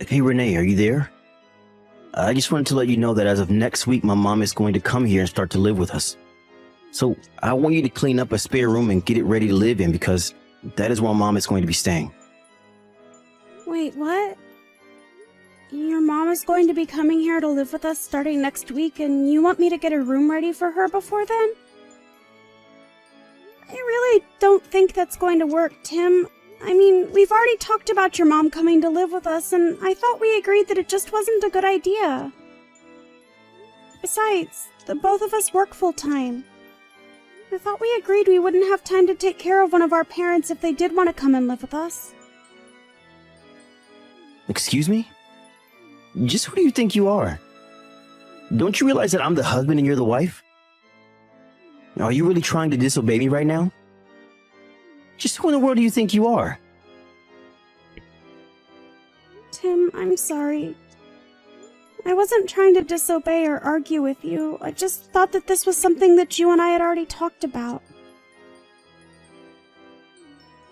Hey Renee, are you there? I just wanted to let you know that as of next week, my mom is going to come here and start to live with us. So I want you to clean up a spare room and get it ready to live in because that is where mom is going to be staying. Wait, what? Your mom is going to be coming here to live with us starting next week, and you want me to get a room ready for her before then? I really don't think that's going to work, Tim. I mean, we've already talked about your mom coming to live with us, and I thought we agreed that it just wasn't a good idea. Besides, the both of us work full-time. I thought we agreed we wouldn't have time to take care of one of our parents if they did want to come and live with us. Excuse me? Just who do you think you are? Don't you realize that I'm the husband and you're the wife? Are you really trying to disobey me right now? Just who in the world do you think you are? Tim, I'm sorry. I wasn't trying to disobey or argue with you. I just thought that this was something that you and I had already talked about.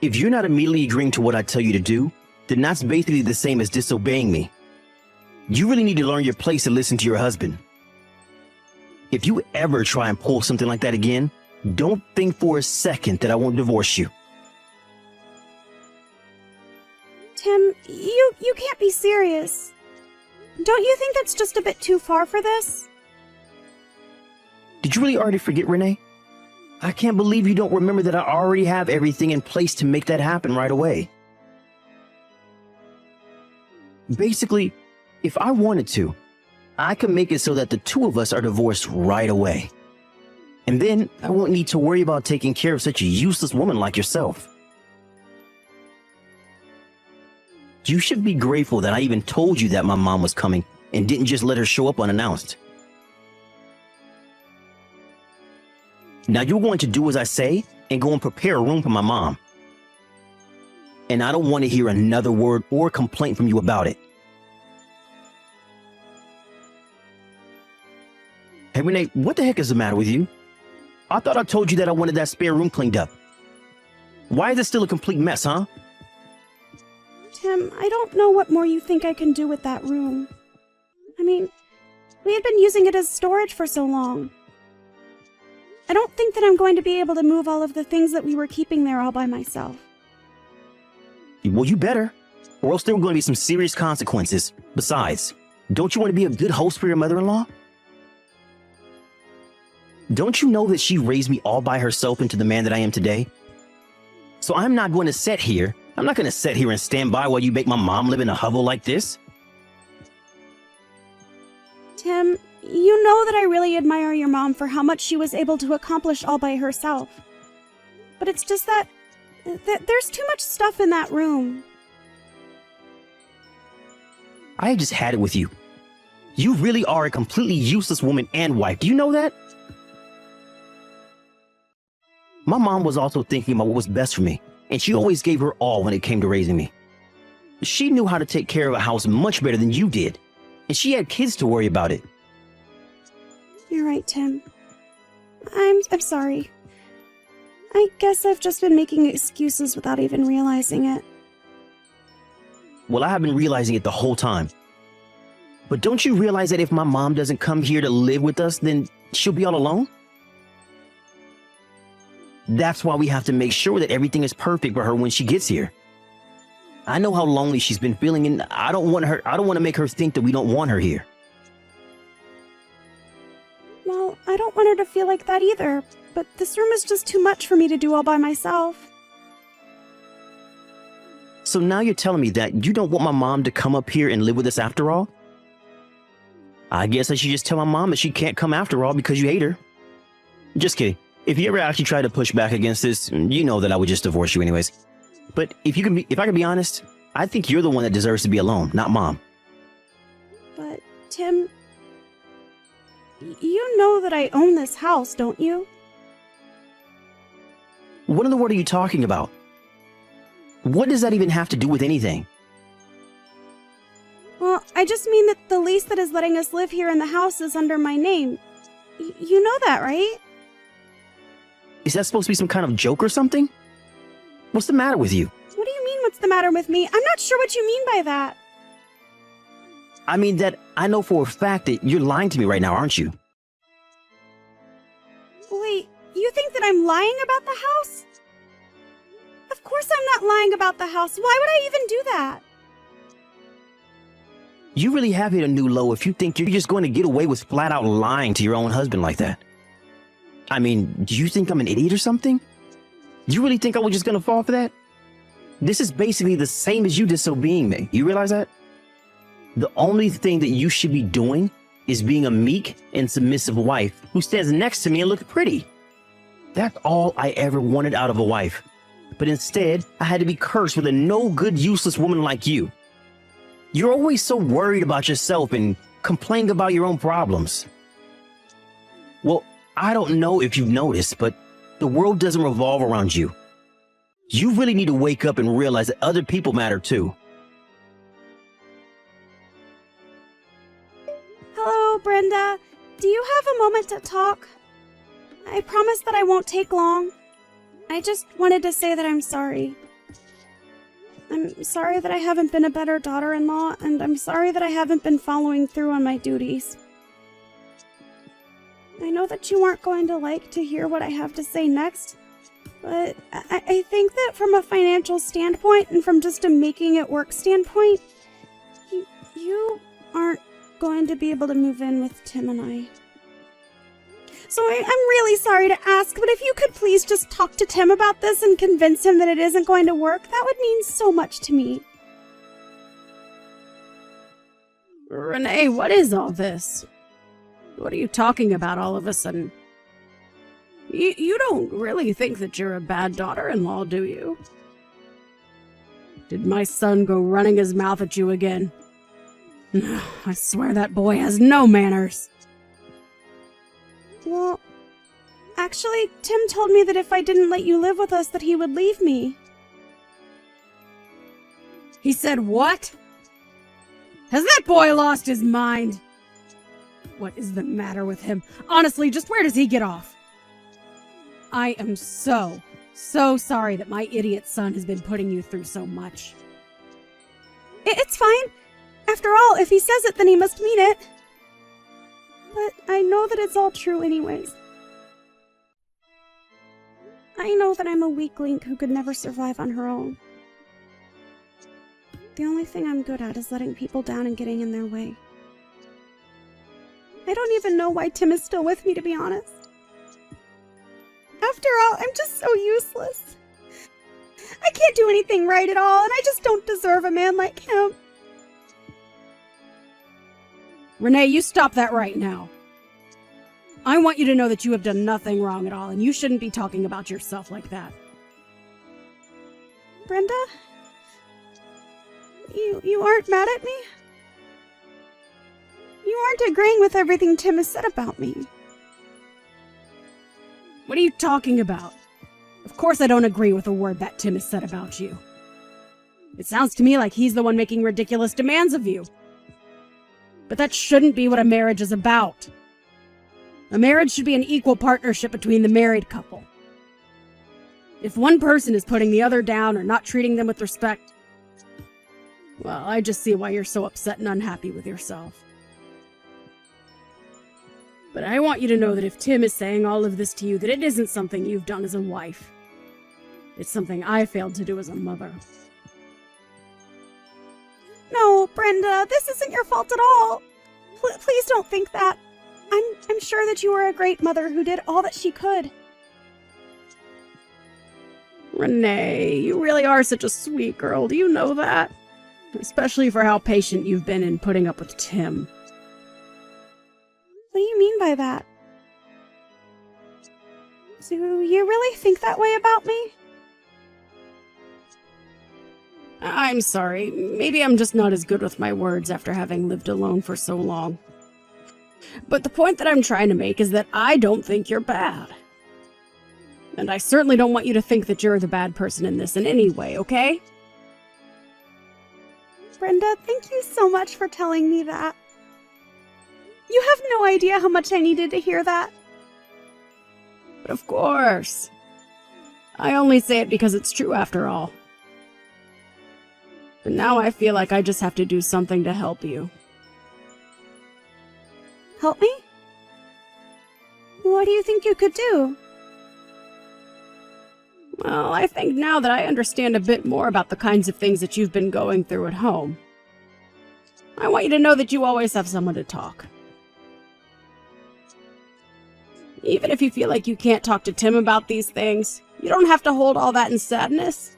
If you're not immediately agreeing to what I tell you to do, then that's basically the same as disobeying me. You really need to learn your place and listen to your husband. If you ever try and pull something like that again, don't think for a second that I won't divorce you. Tim, you can't be serious. Don't you think that's just a bit too far for this? Did you really already forget, Renee? I can't believe you don't remember that I already have everything in place to make that happen right away. Basically, if I wanted to, I could make it so that the two of us are divorced right away. And then I won't need to worry about taking care of such a useless woman like yourself. You should be grateful that I even told you that my mom was coming and didn't just let her show up unannounced. Now you're going to do as I say and go and prepare a room for my mom. And I don't want to hear another word or complaint from you about it. Hey Renee, what the heck is the matter with you? I thought I told you that I wanted that spare room cleaned up. Why is it still a complete mess, huh? Tim, I don't know what more you think I can do with that room. I mean, we had been using it as storage for so long. I don't think that I'm going to be able to move all of the things that we were keeping there all by myself. Well, you better, or else there are going to be some serious consequences. Besides, don't you want to be a good host for your mother-in-law? Don't you know that she raised me all by herself into the man that I am today? So I'm not going to sit here and stand by while you make my mom live in a hovel like this. Tim, you know that I really admire your mom for how much she was able to accomplish all by herself. But it's just that there's too much stuff in that room. I have just had it with you. You really are a completely useless woman and wife. Do you know that? My mom was also thinking about what was best for me, and she always gave her all when it came to raising me. She knew how to take care of a house much better than you did, and she had kids to worry about it. You're right, Tim. I'm sorry. I guess I've just been making excuses without even realizing it. Well, I have been realizing it the whole time. But don't you realize that if my mom doesn't come here to live with us, then she'll be all alone? That's why we have to make sure that everything is perfect for her when she gets here. I know how lonely she's been feeling, and I don't want to make her think that we don't want her here. Well, I don't want her to feel like that either, but this room is just too much for me to do all by myself. So now you're telling me that you don't want my mom to come up here and live with us after all? I guess I should just tell my mom that she can't come after all because you hate her. Just kidding. If you ever actually try to push back against this, you know that I would just divorce you anyways. But if I can be honest, I think you're the one that deserves to be alone, not mom. But, Tim, you know that I own this house, don't you? What in the world are you talking about? What does that even have to do with anything? Well, I just mean that the lease that is letting us live here in the house is under my name. You know that, right? Is that supposed to be some kind of joke or something? What's the matter with you? What do you mean, what's the matter with me? I'm not sure what you mean by that. I mean that I know for a fact that you're lying to me right now, aren't you? Wait, you think that I'm lying about the house? Of course I'm not lying about the house. Why would I even do that? You really have hit a new low if you think you're just going to get away with flat out lying to your own husband like that. I mean, do you think I'm an idiot or something? You really think I was just going to fall for that? This is basically the same as you disobeying me. You realize that? The only thing that you should be doing is being a meek and submissive wife who stands next to me and looks pretty. That's all I ever wanted out of a wife. But instead, I had to be cursed with a no good, useless woman like you. You're always so worried about yourself and complaining about your own problems. Well, I don't know if you've noticed, but the world doesn't revolve around you. You really need to wake up and realize that other people matter too. Hello, Brenda. Do you have a moment to talk? I promise that I won't take long. I just wanted to say that I'm sorry. I'm sorry that I haven't been a better daughter-in-law, and I'm sorry that I haven't been following through on my duties. I know that you aren't going to like to hear what I have to say next, but I think that from a financial standpoint and from just a making it work standpoint, you aren't going to be able to move in with Tim and I. So I'm really sorry to ask, but if you could please just talk to Tim about this and convince him that it isn't going to work, that would mean so much to me. Renee, what is all this? What are you talking about all of a sudden? You don't really think that you're a bad daughter-in-law, do you? Did my son go running his mouth at you again? I swear that boy has no manners. Well, actually, Tim told me that if I didn't let you live with us, that he would leave me. He said what? Has that boy lost his mind? What is the matter with him? Honestly, just where does he get off? I am so sorry that my idiot son has been putting you through so much. It's fine. After all, if he says it, then he must mean it. But I know that it's all true anyways. I know that I'm a weak link who could never survive on her own. The only thing I'm good at is letting people down and getting in their way. I don't even know why Tim is still with me, to be honest. After all, I'm just so useless. I can't do anything right at all, and I just don't deserve a man like him. Renee, you stop that right now. I want you to know that you have done nothing wrong at all, and you shouldn't be talking about yourself like that. Brenda? You aren't mad at me? You aren't agreeing with everything Tim has said about me. What are you talking about? Of course I don't agree with a word that Tim has said about you. It sounds to me like he's the one making ridiculous demands of you. But that shouldn't be what a marriage is about. A marriage should be an equal partnership between the married couple. If one person is putting the other down or not treating them with respect, well, I just see why you're so upset and unhappy with yourself. But I want you to know that if Tim is saying all of this to you, that it isn't something you've done as a wife. It's something I failed to do as a mother. No, Brenda, this isn't your fault at all. Please don't think that. I'm sure that you are a great mother who did all that she could. Renee, you really are such a sweet girl. Do you know that? Especially for how patient you've been in putting up with Tim. What do you mean by that? Do you really think that way about me? I'm sorry. Maybe I'm just not as good with my words after having lived alone for so long. But the point that I'm trying to make is that I don't think you're bad. And I certainly don't want you to think that you're the bad person in this in any way, okay? Brenda, thank you so much for telling me that. You have no idea how much I needed to hear that. But of course. I only say it because it's true after all. But now I feel like I just have to do something to help you. Help me? What do you think you could do? Well, I think now that I understand a bit more about the kinds of things that you've been going through at home, I want you to know that you always have someone to talk. Even if you feel like you can't talk to Tim about these things, you don't have to hold all that in sadness.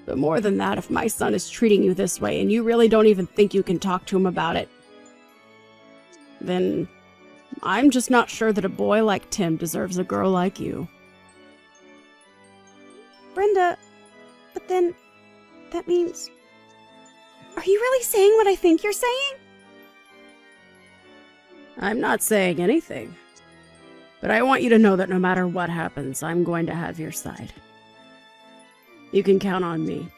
But more than that, if my son is treating you this way and you really don't even think you can talk to him about it, then I'm just not sure that a boy like Tim deserves a girl like you. Brenda, but then that means... Are you really saying what I think you're saying? I'm not saying anything. But I want you to know that no matter what happens, I'm going to have your side. You can count on me.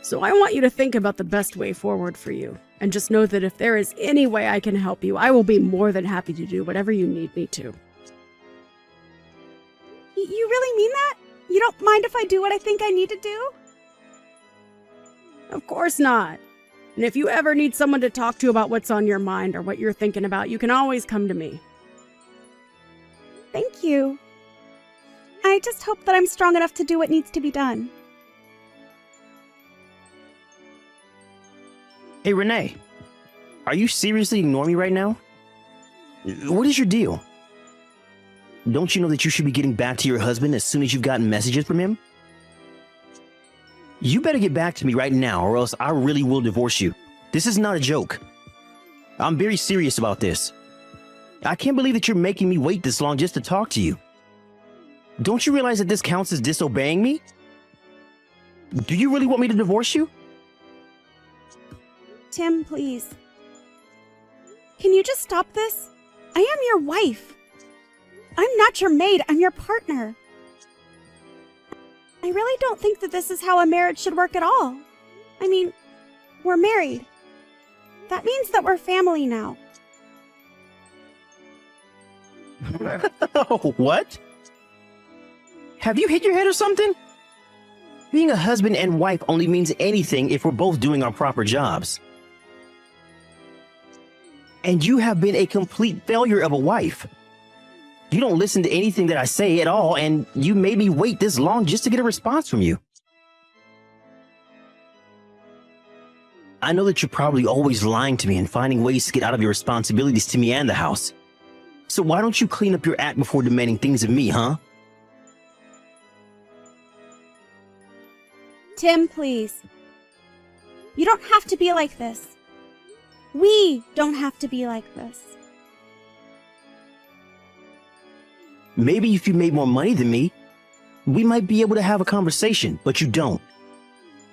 So I want you to think about the best way forward for you, and just know that if there is any way I can help you, I will be more than happy to do whatever you need me to. You really mean that? You don't mind if I do what I think I need to do? Of course not. And if you ever need someone to talk to about what's on your mind or what you're thinking about, you can always come to me. Thank you. I just hope that I'm strong enough to do what needs to be done. Hey, Renee. Are you seriously ignoring me right now? What is your deal? Don't you know that you should be getting back to your husband as soon as you've gotten messages from him? You better get back to me right now, or else I really will divorce you. This is not a joke. I'm very serious about this. I can't believe that you're making me wait this long just to talk to you. Don't you realize that this counts as disobeying me? Do you really want me to divorce you? Tim, please. Can you just stop this? I am your wife. I'm not your maid, I'm your partner. I really don't think that this is how a marriage should work at all. I mean, we're married. That means that we're family now. What? Have you hit your head or something? Being a husband and wife only means anything if we're both doing our proper jobs. And you have been a complete failure of a wife. You don't listen to anything that I say at all, and you made me wait this long just to get a response from you. I know that you're probably always lying to me and finding ways to get out of your responsibilities to me and the house. So why don't you clean up your act before demanding things of me, huh? Tim, please. You don't have to be like this. We don't have to be like this. Maybe if you made more money than me, we might be able to have a conversation, but you don't.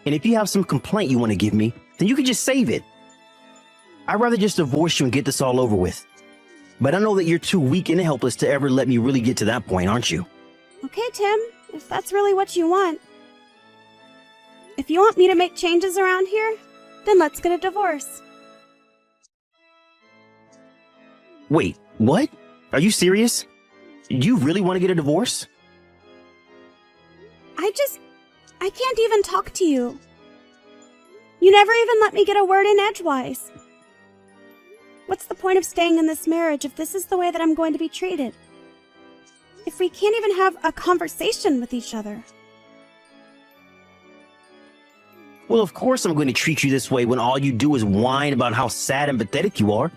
And if you have some complaint you want to give me, then you can just save it. I'd rather just divorce you and get this all over with. But I know that you're too weak and helpless to ever let me really get to that point, aren't you? Okay, Tim, if that's really what you want. If you want me to make changes around here, then let's get a divorce. Wait, what? Are you serious? You really want to get a divorce? I can't even talk to you. You never even let me get a word in edgewise. What's the point of staying in this marriage if this is the way that I'm going to be treated? If we can't even have a conversation with each other? Well, of course I'm going to treat you this way when all you do is whine about how sad and pathetic you are.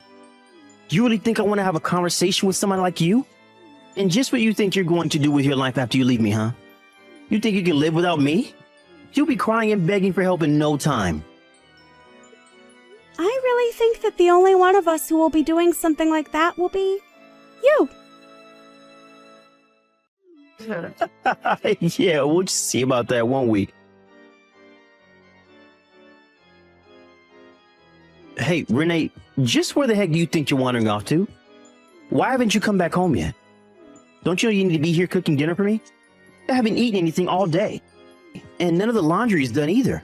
You really think I want to have a conversation with someone like you? And just what you think you're going to do with your life after you leave me, huh? You think you can live without me? You'll be crying and begging for help in no time. I really think that the only one of us who will be doing something like that will be you. Yeah, we'll just see about that, won't we? Hey, Renee, just where the heck do you think you're wandering off to? Why haven't you come back home yet? Don't you know you need to be here cooking dinner for me? I haven't eaten anything all day. And none of the laundry is done either.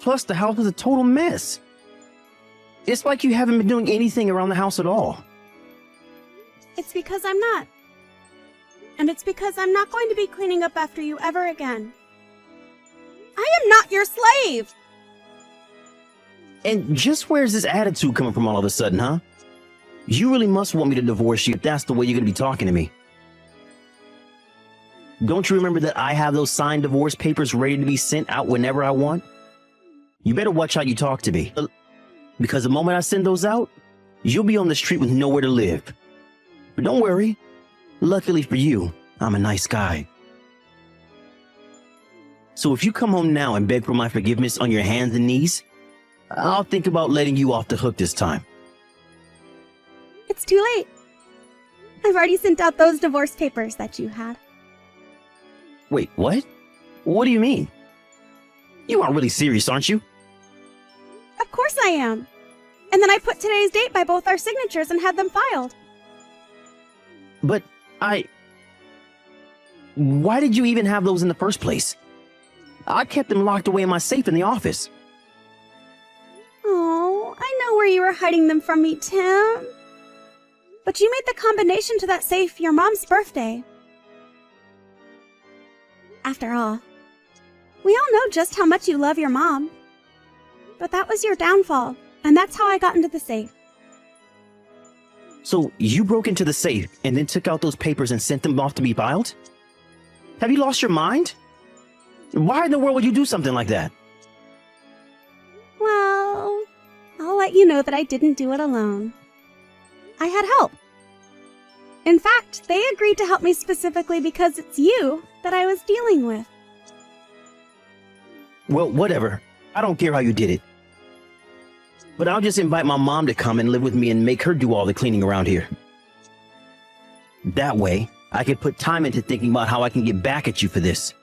Plus, the house is a total mess. It's like you haven't been doing anything around the house at all. It's because I'm not. And it's because I'm not going to be cleaning up after you ever again. I am not your slave! And just where's this attitude coming from all of a sudden, huh? You really must want me to divorce you if that's the way you're going to be talking to me. Don't you remember that I have those signed divorce papers ready to be sent out whenever I want? You better watch how you talk to me. Because the moment I send those out, you'll be on the street with nowhere to live. But don't worry. Luckily for you, I'm a nice guy. So if you come home now and beg for my forgiveness on your hands and knees, I'll think about letting you off the hook this time. It's too late. I've already sent out those divorce papers that you had. Wait, what? What do you mean? You aren't really serious, aren't you? Of course I am. And then I put today's date by both our signatures and had them filed. But why did you even have those in the first place? I kept them locked away in my safe in the office. Oh, I know where you were hiding them from me, Tim. But you made the combination to that safe your mom's birthday. After all, we all know just how much you love your mom. But that was your downfall, and that's how I got into the safe. So you broke into the safe and then took out those papers and sent them off to be filed? Have you lost your mind? Why in the world would you do something like that? Well, I'll let you know that I didn't do it alone. I had help. In fact, they agreed to help me specifically because it's you that I was dealing with. Well, whatever. I don't care how you did it. But I'll just invite my mom to come and live with me and make her do all the cleaning around here. That way, I can put time into thinking about how I can get back at you for this.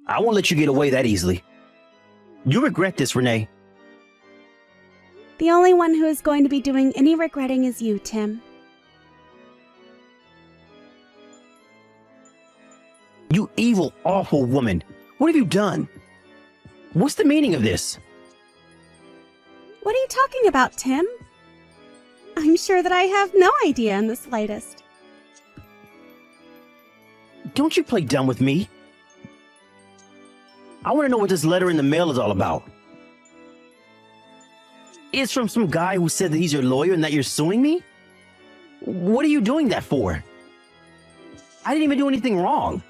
I won't let you get away that easily. You regret this, Renee. The only one who is going to be doing any regretting is you, Tim. You evil, awful woman. What have you done? What's the meaning of this? What are you talking about, Tim? I'm sure that I have no idea in the slightest. Don't you play dumb with me. I want to know what this letter in the mail is all about. It's from some guy who said that he's your lawyer and that you're suing me? What are you doing that for? I didn't even do anything wrong.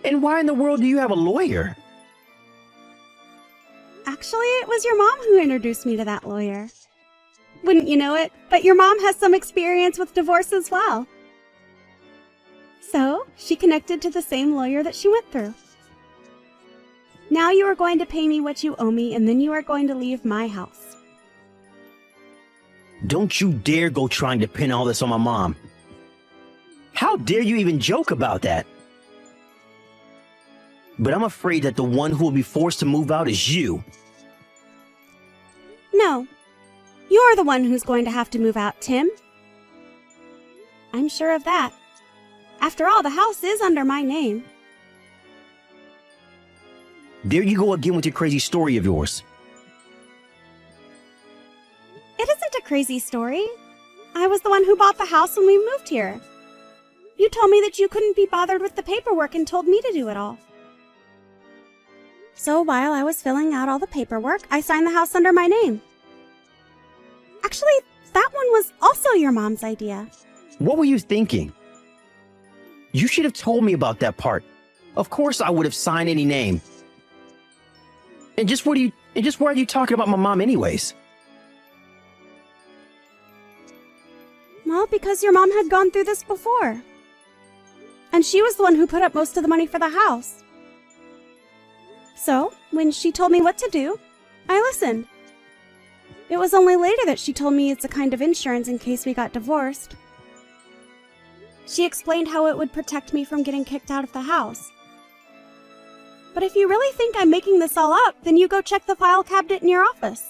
And why in the world do you have a lawyer? Actually, it was your mom who introduced me to that lawyer. Wouldn't you know it, but your mom has some experience with divorce as well. So, she connected to the same lawyer that she went through. Now you are going to pay me what you owe me, and then you are going to leave my house. Don't you dare go trying to pin all this on my mom. How dare you even joke about that? But I'm afraid that the one who will be forced to move out is you. No, you're the one who's going to have to move out, Tim. I'm sure of that. After all, the house is under my name. There you go again with your crazy story of yours. It isn't a crazy story. I was the one who bought the house when we moved here. You told me that you couldn't be bothered with the paperwork and told me to do it all. So while I was filling out all the paperwork, I signed the house under my name. Actually, that one was also your mom's idea. What were you thinking? You should have told me about that part. Of course I would have signed any name. And just why are you talking about my mom anyways? Well, because your mom had gone through this before. And she was the one who put up most of the money for the house. So, when she told me what to do, I listened. It was only later that she told me it's a kind of insurance in case we got divorced. She explained how it would protect me from getting kicked out of the house. But if you really think I'm making this all up, then you go check the file cabinet in your office.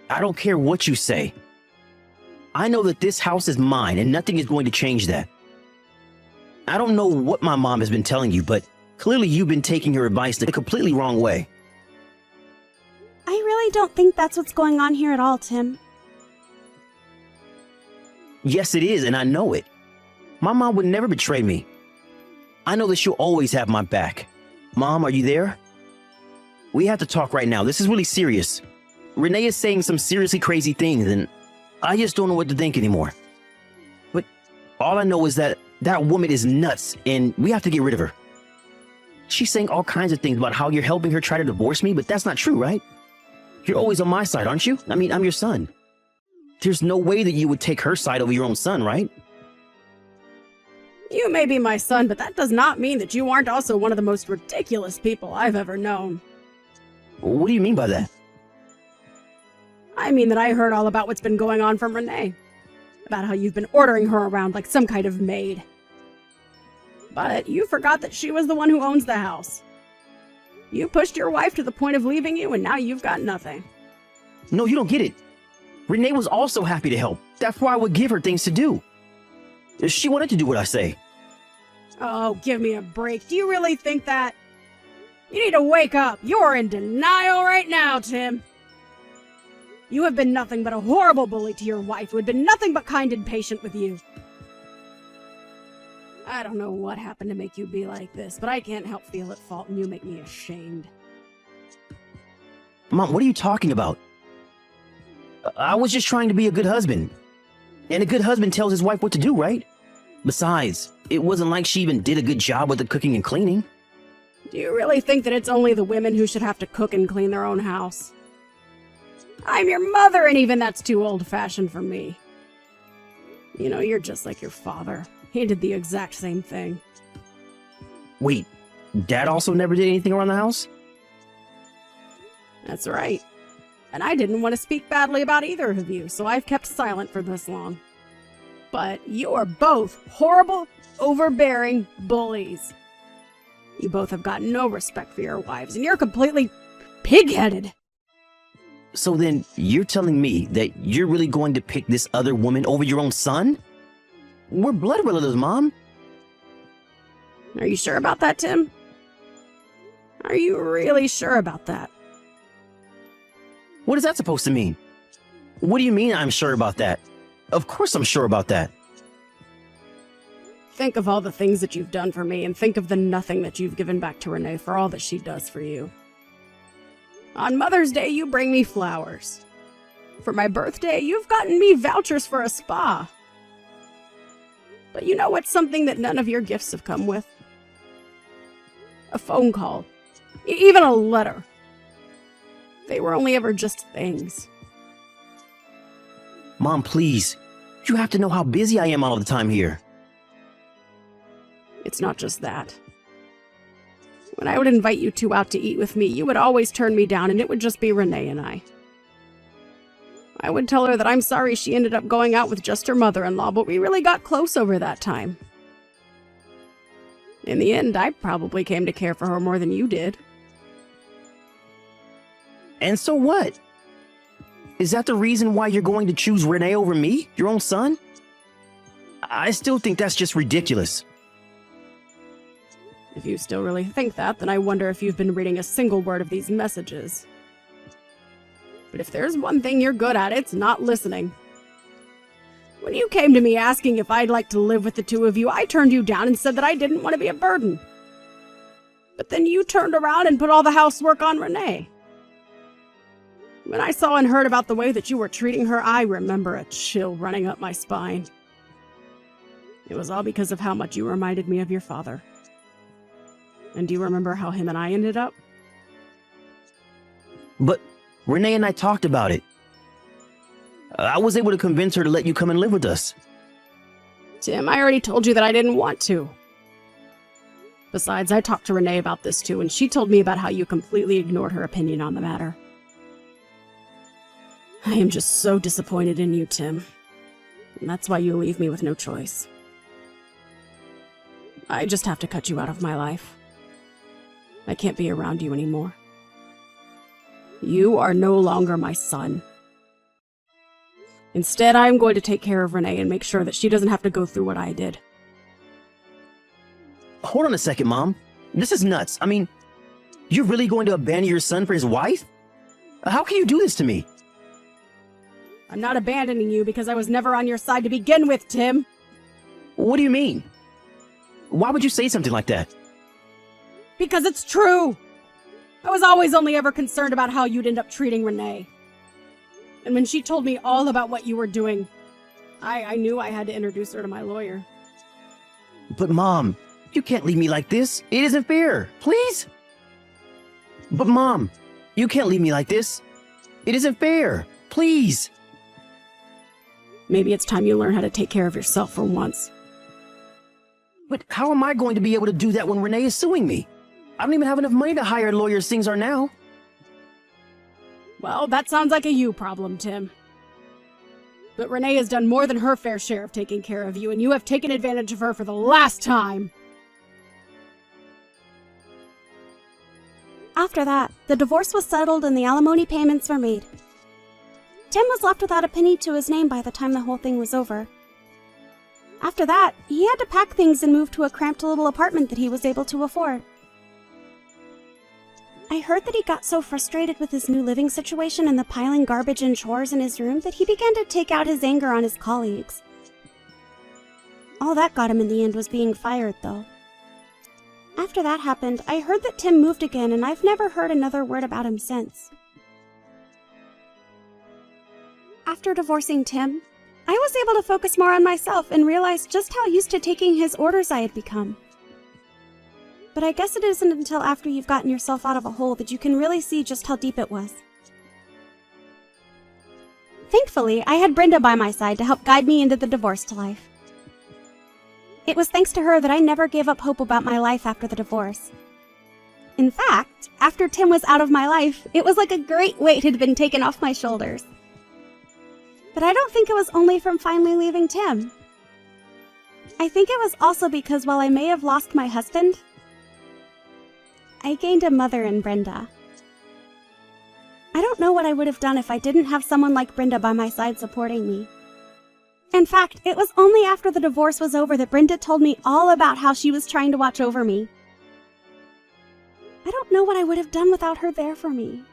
I don't care what you say. I know that this house is mine and nothing is going to change that. I don't know what my mom has been telling you, but clearly you've been taking her advice the completely wrong way. I really don't think that's what's going on here at all, Tim. Yes, it is, and I know it. My mom would never betray me. I know that she'll always have my back. Mom, are you there? we have to talk right now. This is really serious. Renee is saying some seriously crazy things, and I just don't know what to think anymore. But all I know is that that woman is nuts, and we have to get rid of her. She's saying all kinds of things about how you're helping her try to divorce me, but that's not true, right? You're always on my side, aren't you? I mean, I'm your son. There's no way that you would take her side over your own son, right? You may be my son, but that does not mean that you aren't also one of the most ridiculous people I've ever known. What do you mean by that? I mean that I heard all about what's been going on from Renee. About how you've been ordering her around like some kind of maid. But you forgot that she was the one who owns the house. You pushed your wife to the point of leaving you, and now you've got nothing. No, you don't get it. Renee was also happy to help. That's why I would give her things to do. She wanted to do what I say. Oh, give me a break. Do you really think that? You need to wake up. You're in denial right now, Tim. You have been nothing but a horrible bully to your wife, who had been nothing but kind and patient with you. I don't know what happened to make you be like this, but I can't help feel at fault, and you make me ashamed. Mom, what are you talking about? I was just trying to be a good husband. And a good husband tells his wife what to do, right? Besides, it wasn't like she even did a good job with the cooking and cleaning. Do you really think that it's only the women who should have to cook and clean their own house? I'm your mother, and even that's too old-fashioned for me. You know, you're just like your father. He did the exact same thing. Wait, Dad also never did anything around the house? That's right. And I didn't want to speak badly about either of you, so I've kept silent for this long. But you are both horrible, overbearing bullies. You both have got no respect for your wives, and you're completely pig-headed. So then, you're telling me that you're really going to pick this other woman over your own son? We're blood relatives, Mom. Are you sure about that, Tim? Are you really sure about that? What is that supposed to mean? What do you mean I'm sure about that? Of course I'm sure about that. Think of all the things that you've done for me, and think of the nothing that you've given back to Renee for all that she does for you. On Mother's Day, you bring me flowers. For my birthday, you've gotten me vouchers for a spa. But you know what's something that none of your gifts have come with? A phone call. Even a letter. They were only ever just things. Mom, please. You have to know how busy I am all the time here. It's not just that. When I would invite you two out to eat with me, you would always turn me down, and it would just be Renee and I. I would tell her that I'm sorry she ended up going out with just her mother-in-law, but we really got close over that time. In the end, I probably came to care for her more than you did. And so what? Is that the reason why you're going to choose Renee over me, your own son? I still think that's just ridiculous. If you still really think that, then I wonder if you've been reading a single word of these messages. But if there's one thing you're good at, it's not listening. When you came to me asking if I'd like to live with the two of you, I turned you down and said that I didn't want to be a burden. But then you turned around and put all the housework on Renee. When I saw and heard about the way that you were treating her, I remember a chill running up my spine. It was all because of how much you reminded me of your father. And do you remember how him and I ended up? But Renee and I talked about it. I was able to convince her to let you come and live with us. Tim, I already told you that I didn't want to. Besides, I talked to Renee about this too, and she told me about how you completely ignored her opinion on the matter. I am just so disappointed in you, Tim. And that's why you leave me with no choice. I just have to cut you out of my life. I can't be around you anymore. You are no longer my son. Instead, I'm going to take care of Renee and make sure that she doesn't have to go through what I did. Hold on a second, Mom. This is nuts. I mean, you're really going to abandon your son for his wife? How can you do this to me? I'm not abandoning you because I was never on your side to begin with, Tim. What do you mean? Why would you say something like that? Because it's true. I was always only ever concerned about how you'd end up treating Renee. And when she told me all about what you were doing, I knew I had to introduce her to my lawyer. But Mom, you can't leave me like this. It isn't fair. Please? But Mom, you can't leave me like this. It isn't fair. Please. Maybe it's time you learn how to take care of yourself for once. But how am I going to be able to do that when Renee is suing me? I don't even have enough money to hire a lawyer as things are now. Well, that sounds like a you problem, Tim. But Renee has done more than her fair share of taking care of you, and you have taken advantage of her for the last time. After that, the divorce was settled and the alimony payments were made. Tim was left without a penny to his name by the time the whole thing was over. After that, he had to pack things and move to a cramped little apartment that he was able to afford. I heard that he got so frustrated with his new living situation and the piling garbage and chores in his room that he began to take out his anger on his colleagues. All that got him in the end was being fired, though. After that happened, I heard that Tim moved again, and I've never heard another word about him since. After divorcing Tim, I was able to focus more on myself and realize just how used to taking his orders I had become. But I guess it isn't until after you've gotten yourself out of a hole that you can really see just how deep it was. Thankfully, I had Brenda by my side to help guide me into the divorced life. It was thanks to her that I never gave up hope about my life after the divorce. In fact, after Tim was out of my life, it was like a great weight had been taken off my shoulders. But I don't think it was only from finally leaving Tim. I think it was also because while I may have lost my husband, I gained a mother in Brenda. I don't know what I would have done if I didn't have someone like Brenda by my side supporting me. In fact, it was only after the divorce was over that Brenda told me all about how she was trying to watch over me. I don't know what I would have done without her there for me.